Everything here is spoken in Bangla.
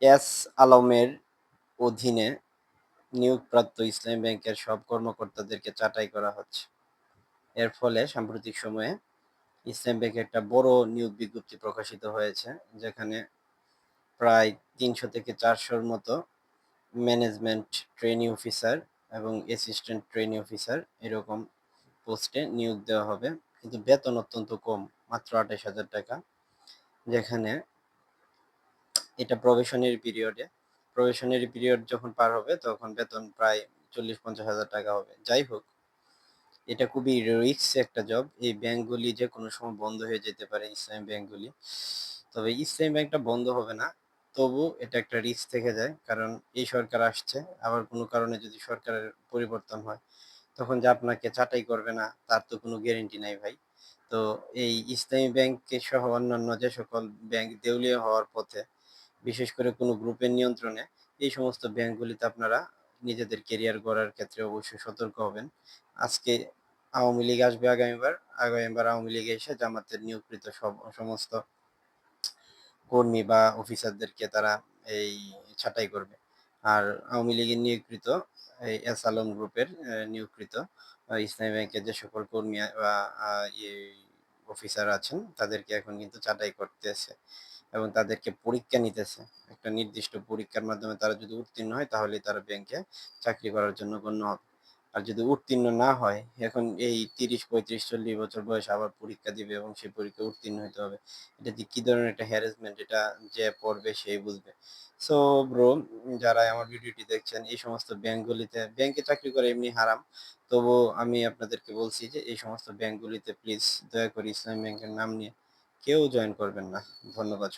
এস আলমের অধীনে নিয়োগপ্রাপ্ত ইসলামী ব্যাংকের সব কর্মকর্তাদেরকে ছাঁটাই করা হচ্ছে। এর ফলে সাম্প্রতিক সময়ে ইসলামী ব্যাংকে একটা বড় নিয়োগ বিজ্ঞপ্তি প্রকাশিত হয়েছে, যেখানে প্রায় ৩০০ থেকে ৪০০-র মতো ম্যানেজমেন্ট ট্রেনি অফিসার এবং অ্যাসিস্ট্যান্ট ট্রেনি অফিসার এরকম পোস্টে নিয়োগ দেওয়া হবে। কিন্তু বেতন অত্যন্ত কম, মাত্র ২৮,০০০ টাকা। যেখানে এটা প্রবেশনারি পিরিয়ড যখন পার হবে তখন বেতন প্রায় ৪০-৫০,০০০ টাকা হবে। যাই হোক, এটা খুবই রিস্ক একটা জব। এই ব্যাংকগুলি যে কোনো সময় বন্ধ হয়ে যেতে পারে, ইসলামী ব্যাংকগুলি। তবে ইসলামী ব্যাংকটা বন্ধ হবে না, তবু এটা একটা রিস্ক থেকে যায়। কারণ এই সরকার আসছে, আবার কোনো কারণে যদি সরকারের পরিবর্তন হয় তখন যে আপনাকে ছাঁটাই করবে না তার তো কোনো গ্যারেন্টি নাই ভাই। তো এই ইসলামী ব্যাংকে সহ অন্যান্য যে সকল ব্যাংক দেউলিয়া হওয়ার পথে, বিশেষ করে কোনো গ্রুপের নিয়ন্ত্রণে, এই সমস্ত ব্যাংকগুলিতে আপনারা নিজেদের কেরিয়ার গড়ার ক্ষেত্রে অবশ্যই সতর্ক হবেন। আজকে আওয়ামী লীগ আসবে আগামীবার আওয়ামী লীগ এসে জামাতের নিয়োগকৃত সমস্ত কর্মী বা অফিসারদেরকে তারা এই ছাঁটাই করবে। আর আওয়ামী লীগের নিয়োগকৃত এই এস আলম গ্রুপের নিয়োগকৃত ইসলামী ব্যাংকের যে সকল কর্মী বা অফিসার আছেন তাদেরকে এখন কিন্তু ছাঁটাই করতেছে এবং তাদেরকে পরীক্ষা নিতেছে। একটা নির্দিষ্ট পরীক্ষার মাধ্যমে তারা যদি উত্তীর্ণ হয় তাহলেই তারা ব্যাংকে চাকরি করার জন্য গণ্য হবে। আর যদি উত্তীর্ণ না হয়, এখন এই ৩০, ৩৫, ৪০ বছর বয়সে আবার পরীক্ষা দিবে এবং সেই পরীক্ষায় উত্তীর্ণ হতে হবে। এটা যে কি ধরনের একটা হ্যারাসমেন্ট, এটা যে পড়বে সেই বুঝবে। সো ব্রো, যারা আমার ভিডিওটি দেখছেন, এই সমস্ত ব্যাংকে চাকরি করে এমনি হারাম। তবুও আমি আপনাদেরকে বলছি যে এই সমস্ত ব্যাংকগুলিতে প্লিজ দয়া করে ইসলামী ব্যাংকের নাম নিয়ে কেউ জয়েন করবেন না। ধন্যবাদ।